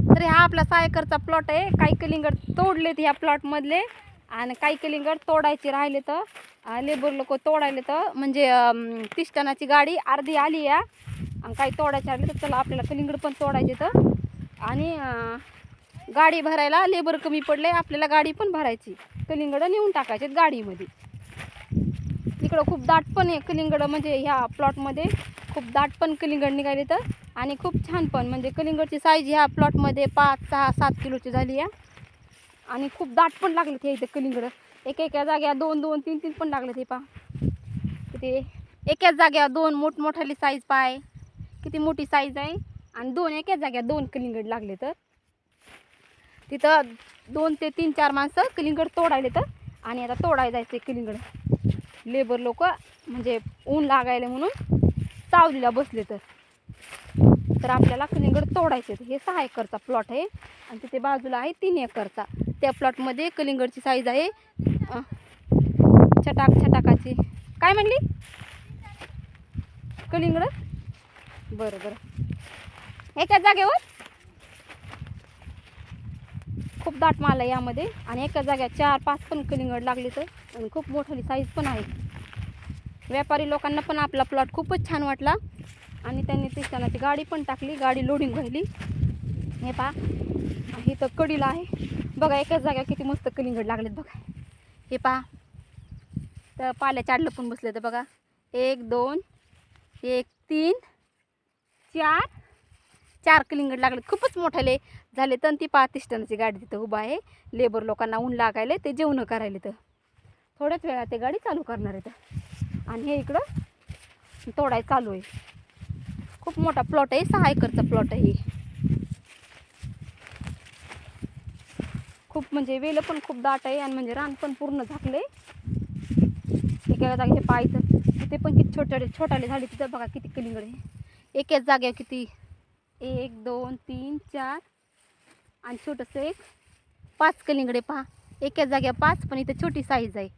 तर हा आपला 6 एकरचा प्लॉट आहे. काही कलिंगड तोडलेत ह्या प्लॉटमधले आणि काही कलिंगड तोडायचे राहिले तर लेबर लोक तोडायले तर म्हणजे 30 टनाची गाडी अर्धी आली या आणि काही तोडायचे राहिले तर चला आपल्याला कलिंगड पण तोडायचे तर आणि गाडी भरायला लेबर कमी पडले, आपल्याला गाडी पण भरायची, कलिंगड नेऊन टाकायचे गाडीमध्ये. इकडं खूप दाट पण आहे कलिंगड, म्हणजे ह्या प्लॉटमध्ये खूप दाट पण कलिंगड निघाले तर आणि खूप छान पण, म्हणजे कलिंगडची साईज ह्या प्लॉटमध्ये 5, 6, 7 किलोची झाली आहे आणि खूप दाट पण लागले ते इथे कलिंगड. एका जाग्या 2, 2, 3, 3 पण लागले ते पहा. ते एकाच जाग्यावर 2 मोठमोठाली साईज पाय, किती मोठी साईज आहे आणि 2 एकाच जाग्यावर 2 कलिंगड लागले तर तिथं 2 ते 3, 4 माणसं कलिंगड तोडायले तर आणि आता तोडायला जायचं कलिंगड. लेबर लोक म्हणजे ऊन लागायला म्हणून सावलीला बसले तर आपल्याला कलिंगड तोडायचे. हे 6 एकरचा प्लॉट आहे आणि तिथे बाजूला आहे 3 एकरचा. त्या प्लॉटमध्ये कलिंगडची साईज आहे छटाकाची. काय म्हणली? कलिंगड बरं बरं एकाच जागेवर खूप दाट माल आहे यामध्ये आणि एका जाग्यात 4, 5 पण कलिंगड लागले तर आणि खूप मोठी साईज पण आहे. व्यापारी लोकांना पण आपला प्लॉट खूपच छान वाटला आणि त्यांनी 30 टनाची गाडी पण टाकली, गाडी लोडिंग व्हायली. हे पहा हे तर कडीला आहे बघा, एकाच जाग्यावर किती मस्त कलिंगड लागलेत बघा. हे पहा तर पाल्या चाडलं पण बसले तर बघा, 1, 2, 1, 3, 4 कलिंगड लागलेत, खूपच मोठाले झाले. तर ती 30 टनाची गाडी तिथं उभा आहे. लेबर लोकांना ऊन लागायले, ते जेवण करायले तर थोड्याच वेळात ते गाडी चालू करणार आहे तर आणि हे इकडं तोडाय चालू आहे. खूप मोठा प्लॉट आहे, 6 एकरचा प्लॉट आहे. खूप म्हणजे वेल पण खूप दाट आहे आणि म्हणजे रान पण पूर्ण झाकले. एका जागी हे पाहायचं तिथे पण किती छोटाले झाले तिथं बघा किती कलिंगड आहे. एकाच जागेवर किती 1, 2, 3, 4 आणि छोटंसं 1, 5 कलिंगडे पहा. एकाच जागेवर 5 पण इथं छोटी साईज आहे.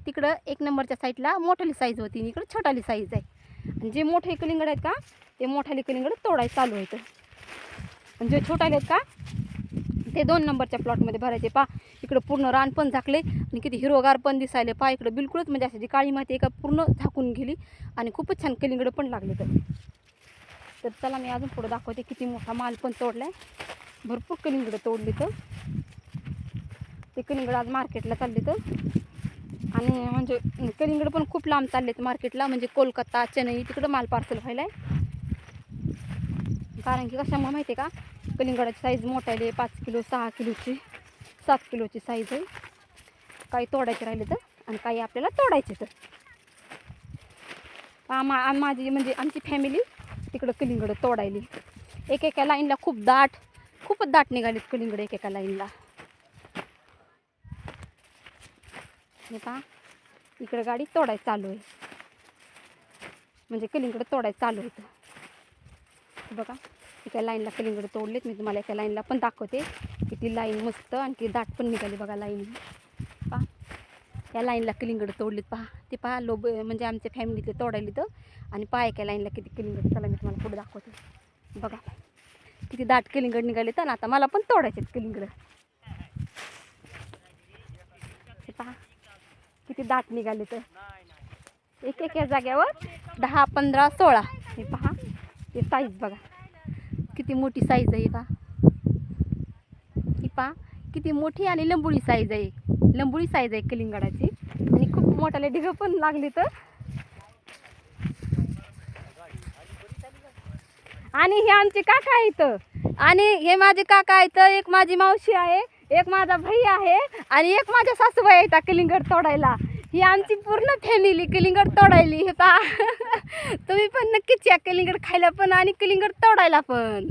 तिकडं 1 नंबरच्या साईडला मोठाली साईज होती, इकडं छोटाली साईज आहे. आणि जे मोठे कलिंगड आहेत का ते मोठाले कलिंगड तोडायला चालू आहेत आणि जे छोटाले आहेत का ते 2 नंबरच्या प्लॉटमध्ये भरायचे. पहा इकडं पूर्ण रान पण झाकले आणि किती हिरोगार पण दिसायले. पहा इकडं बिलकुलच म्हणजे अशी जी काळी माती आहे का पूर्ण झाकून गेली आणि खूपच छान कलिंगड पण लागले तर चला मी अजून पुढं दाखवते. किती मोठा माल पण तोडलाय, भरपूर कलिंगड तोडली तर ते कलिंगड आज मार्केटला चालले तर आणि म्हणजे कलिंगड पण खूप लांब चाललेत मार्केटला, म्हणजे कोलकाता, चेन्नई तिकडं माल पार्सल व्हायला आहे. कारण की कशामुळे माहिती आहे का, कलिंगडाची साईज मोठाली 5 किलो, 6 किलोची, 7 किलोची साईज आहे. काही तोडायचे राहिले तर आणि काही आपल्याला तोडायचे तर माझी म्हणजे आमची फॅमिली तिकडं कलिंगड तोडायली. एकेका लाईनला खूपच दाट निघालीत कलिंगड एकेका लाईनला. हे पहा इकडं गाडी तोडायचं चालू आहे, म्हणजे कलिंगड तोडायचं चालू होतं बघा. एका लाईनला कलिंगड तोडलेत. मी तुम्हाला एका लाईनला पण दाखवते किती लाईन मस्त आणि किती दाट पण निघाली बघा लाईन. पहा या लाईनला कलिंगड तोडलेत पहा. ते पहा म्हणजे आमच्या फॅमिलीतले तोडायले तर आणि पहा एका लाईनला किती कलिंगड. चला मी तुम्हाला पुढे दाखवते बघा किती दाट कलिंगड निघाले तर आता मला पण तोडायचे कलिंगड. हे पहा किती दाट निघाले तर एका जाग्यावर 10, 15, 16. हे पहा हे साईज बघा किती मोठी साईज आहे. ही पहा किती मोठी आणि लंबुळी साईज आहे, लंबुळी साईज आहे कलिंगडाची आणि खूप मोठाले ढिगं पण लागले तर. आणि हे आमचे काका आहेत आणि हे माझे काका आहेत, एक माझी मावशी आहे, एक माझा भाई आहे आणि एक माझ्या सासूबाई आहेत कलिंगड तोडायला. ही आमची पूर्ण फॅमिली कलिंगड तोडायली. हे पहा तुम्ही पण नक्कीच या कलिंगड खायला पण आणि कलिंगड तोडायला पण.